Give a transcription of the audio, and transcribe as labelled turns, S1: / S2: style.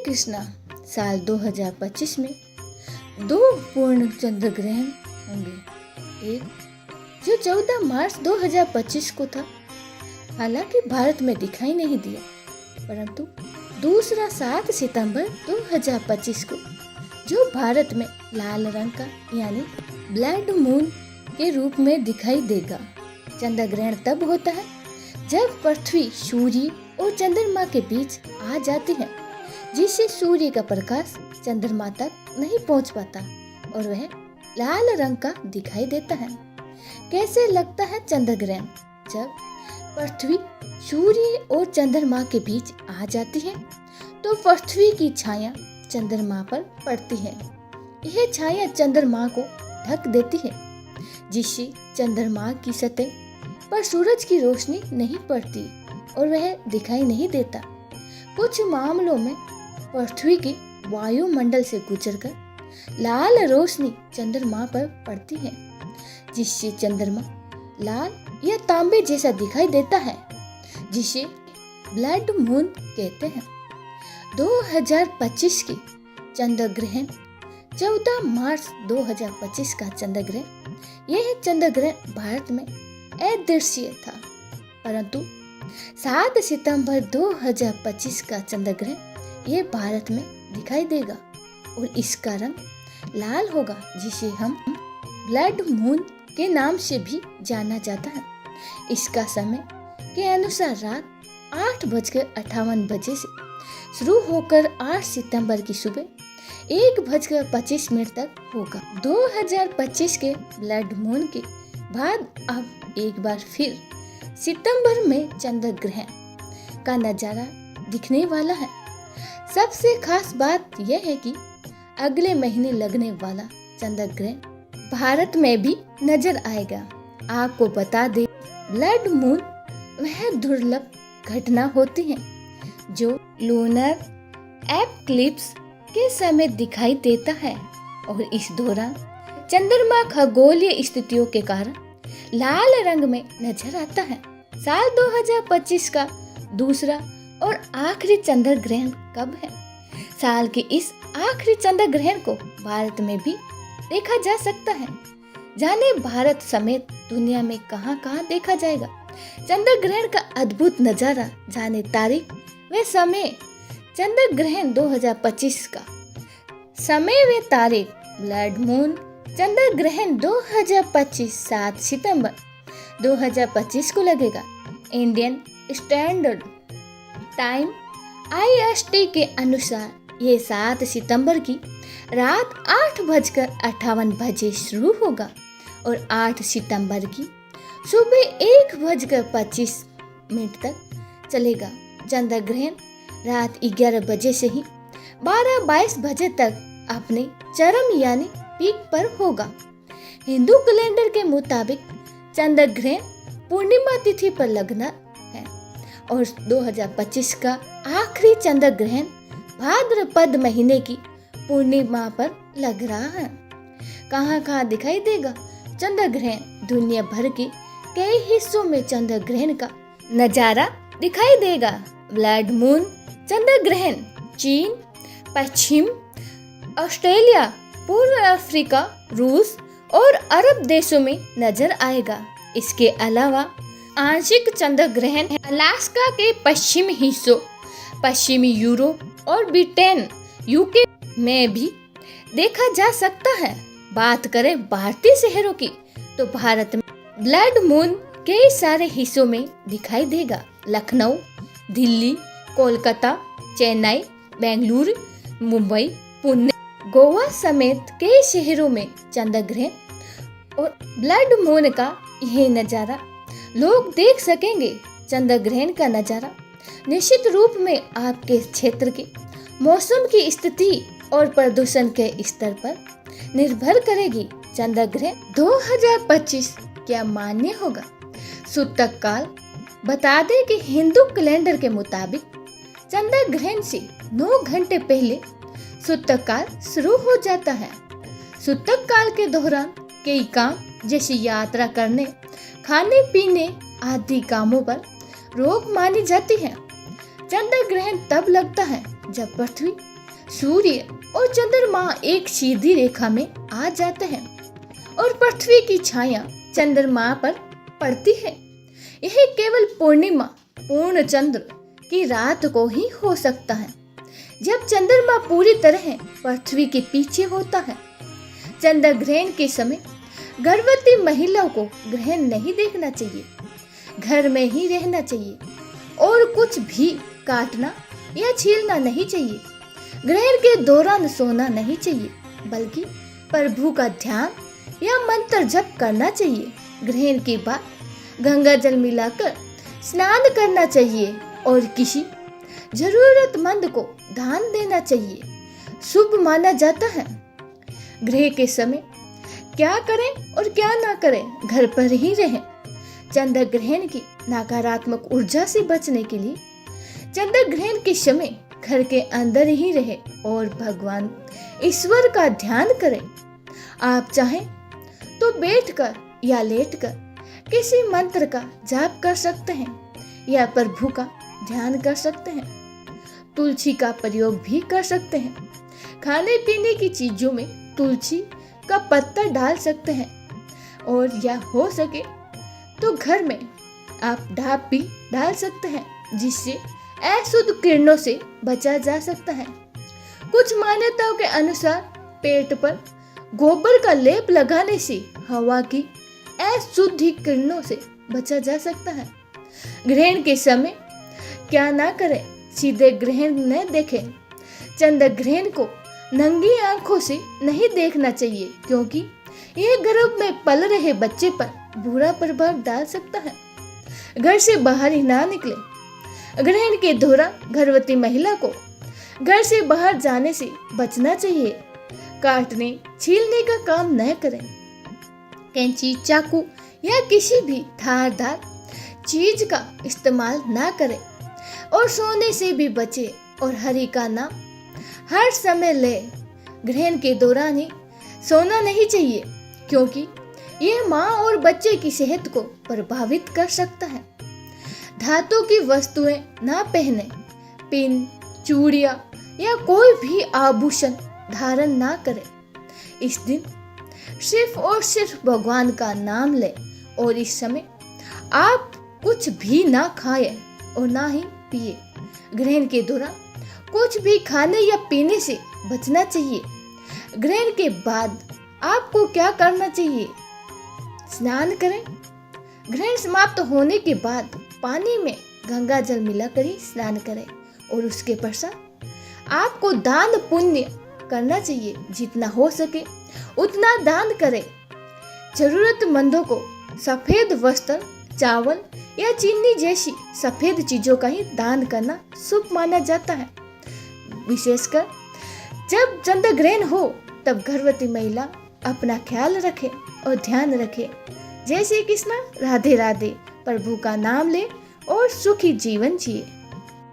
S1: कृष्णा, साल 2025 में 2 पूर्ण चंद्र ग्रहण होंगे। एक जो 14 मार्च 2025 को था, हालांकि भारत में दिखाई नहीं दिया, परंतु दूसरा 7 सितंबर 2025 को जो भारत में लाल रंग का यानी ब्लड मून के रूप में दिखाई देगा। चंद्र ग्रहण तब होता है जब पृथ्वी सूर्य और चंद्रमा के बीच आ जाती है, जिससे सूर्य का प्रकाश चंद्रमा तक नहीं पहुंच पाता और वह लाल रंग का दिखाई देता है। कैसे लगता है चंद्र ग्रहण? जब पृथ्वी सूर्य और चंद्रमा के बीच आ जाती है तो पृथ्वी की छाया चंद्रमा पर पड़ती है। यह छाया चंद्रमा को ढक देती है, जिससे चंद्रमा की सतह पर सूरज की रोशनी नहीं पड़ती और वह दिखाई नहीं देता। कुछ मामलों में पृथ्वी के वायुमंडल से गुजरकर लाल रोशनी चंद्रमा पर पड़ती है, जिससे चंद्रमा लाल या तांबे जैसा दिखाई देता है, जिसे ब्लड मून कहते हैं। 2025 के चंद्र ग्रहण 14 मार्च 2025 का चंद्र ग्रहण, यह चंद्र ग्रहण भारत में अदृश्य था, परंतु 7 सितंबर 2025 का चंद्र ग्रहण यह भारत में दिखाई देगा और इसका रंग लाल होगा, जिसे हम ब्लड मून के नाम से भी जाना जाता है। इसका समय के अनुसार रात 8:58 से शुरू होकर 8 सितंबर की सुबह 1:25 तक होगा। 2025 के ब्लड मून के बाद अब एक बार फिर सितंबर में चंद्र ग्रहण का नजारा दिखने वाला है। सबसे खास बात यह है कि अगले महीने लगने वाला चंद्र ग्रहण भारत में भी नजर आएगा। आपको बता दे, ब्लड मून वह दुर्लभ घटना होती है जो लूनर एक्लिप्स के समय दिखाई देता है और इस दौरान चंद्रमा खगोलीय स्थितियों के कारण लाल रंग में नजर आता है। साल 2025 का दूसरा और आखिरी चंद्र ग्रहण कब है? साल के इस आखिरी चंद्र ग्रहण को भारत में भी देखा जा सकता है। जाने भारत समेत दुनिया में कहां-कहां देखा जाएगा चंद्र ग्रहण का अद्भुत नजारा। जाने तारीख व समय चंद्र ग्रहण 2025 का समय व तारीख। ब्लड मून चंद्र ग्रहण 2025 7 सितंबर 2025 को लगेगा। इंडियन स्टैंडर्ड टाइम IST के अनुसार ये 7 सितंबर की रात 8:58 शुरू होगा और 8 सितंबर की सुबह 1:25 तक चलेगा। चंद्र ग्रहण रात 11 बजे से ही 12:22 तक अपने चरम यानी पीक पर होगा। हिंदू कैलेंडर के मुताबिक चंद्र ग्रहण पूर्णिमा तिथि पर लगना है और 2025 का आखिरी चंद्र ग्रहण भाद्रपद महीने की पूर्णिमा पर लग रहा है। कहां दिखाई देगा चंद्र ग्रहण? दुनिया भर के कई हिस्सों में चंद्र ग्रहण का नजारा दिखाई देगा। ब्लड मून चंद्र ग्रहण चीन, पश्चिम ऑस्ट्रेलिया, पूर्व अफ्रीका, रूस और अरब देशों में नजर आएगा। इसके अलावा आंशिक चंद्र ग्रहण अलास्का के पश्चिमी हिस्सों, पश्चिमी यूरोप और ब्रिटेन UK में भी देखा जा सकता है। बात करें भारतीय शहरों की तो भारत में ब्लड मून कई सारे हिस्सों में दिखाई देगा। लखनऊ, दिल्ली, कोलकाता, चेन्नई, बेंगलुरु, मुंबई, पुणे, गोवा समेत कई शहरों में चंद्र ग्रहण और ब्लड मून का यह नजारा लोग देख सकेंगे। चंद्र ग्रहण का नजारा निश्चित रूप में आपके क्षेत्र के मौसम की स्थिति और प्रदूषण के स्तर पर निर्भर करेगी। चंद्र ग्रहण 2025 क्या मान्य होगा? सूतक काल बता दें कि हिंदू कैलेंडर के मुताबिक चंद्र ग्रहण से 9 घंटे पहले सूतक काल शुरू हो जाता है। सूतक काल के दौरान कई काम जैसे यात्रा करने, खाने पीने आदि कामों पर रोक मानी जाती है। चंद्र ग्रहण तब लगता है जब पृथ्वी, सूर्य और चंद्रमा एक सीधी रेखा में आ जाते हैं और पृथ्वी की छाया चंद्रमा पर पड़ती है। यह केवल पूर्णिमा, पूर्ण चंद्र की रात को ही हो सकता है, जब चंद्रमा पूरी तरह पृथ्वी के पीछे होता है। चंद्र ग्रहण के समय गर्भवती महिलाओं को ग्रहण नहीं देखना चाहिए, घर में ही रहना चाहिए और कुछ भी काटना या छीलना नहीं चाहिए। ग्रहण के दौरान सोना नहीं चाहिए, बल्कि प्रभु का ध्यान या मंत्र जप करना चाहिए। ग्रहण के बाद गंगा जल मिलाकर स्नान करना चाहिए और किसी जरूरतमंद को दान देना चाहिए, शुभ माना जाता है। ग्रहण के समय क्या करें और क्या ना करें, घर पर ही रहें। चंद्र ग्रहण की नकारात्मक ऊर्जा से बचने के लिए चंद्र ग्रहण के समय घर के अंदर ही रहे और भगवान ईश्वर का ध्यान करें। आप चाहें तो बैठकर या लेटकर किसी मंत्र का जाप कर सकते हैं या प्रभु का ध्यान कर सकते हैं। तुलसी का प्रयोग भी कर सकते हैं। खाने पीने की चीजों में तुलसी का पत्ता डाल सकते हैं और या हो सके तो घर में आप ढाप भी डाल सकते हैं, जिससे अशुद्ध किरणों से बचा जा सकता है। कुछ मान्यताओं के अनुसार पेट पर गोबर का लेप लगाने से हवा की अशुद्ध किरणों से बचा जा सकता है। ग्रहण के समय क्या ना करें, सीधे ग्रहण न देखें। चंद्र ग्रहण को नंगी आंखों से नहीं देखना चाहिए, क्योंकि यह गर्भ में पल रहे बच्चे पर बुरा प्रभाव डाल सकता है। घर से बाहर ही ना निकले। ग्रहण के दौरान गर्भवती महिला को घर से बाहर जाने से बचना चाहिए। काटने छीलने का काम न करें। कैंची, चाकू या किसी भी धारदार चीज का इस्तेमाल ना करें और सोने से भी बचे और हरि का नाम हर समय ले। ग्रहण के दौरान ही सोना नहीं चाहिए, क्योंकि यह माँ और बच्चे की सेहत को प्रभावित कर सकता है। धातु की वस्तुएं ना पहने। पिन, चूड़ियां या कोई भी आभूषण धारण ना करें। इस दिन सिर्फ और सिर्फ भगवान का नाम लें और इस समय आप कुछ भी ना खाएं और ना ही पिए। ग्रहण के दौरान कुछ भी खाने या पीने से बचना चाहिए। ग्रहण के बाद आपको क्या करना चाहिए? स्नान करें। ग्रहण समाप्त होने के बाद पानी में गंगा जल मिलाकर ही स्नान करें और उसके पश्चात आपको दान पुण्य करना चाहिए। जितना हो सके उतना दान करें। जरूरतमंदों को सफेद वस्त्र, चावल या चीनी जैसी सफेद चीजों का ही दान करना शुभ माना जाता है। विशेषकर जब चंद्र ग्रहण हो तब गर्भवती महिला अपना ख्याल रखे और ध्यान रखे। जय श्री कृष्ण, राधे राधे। प्रभु का नाम ले और सुखी जीवन जिए।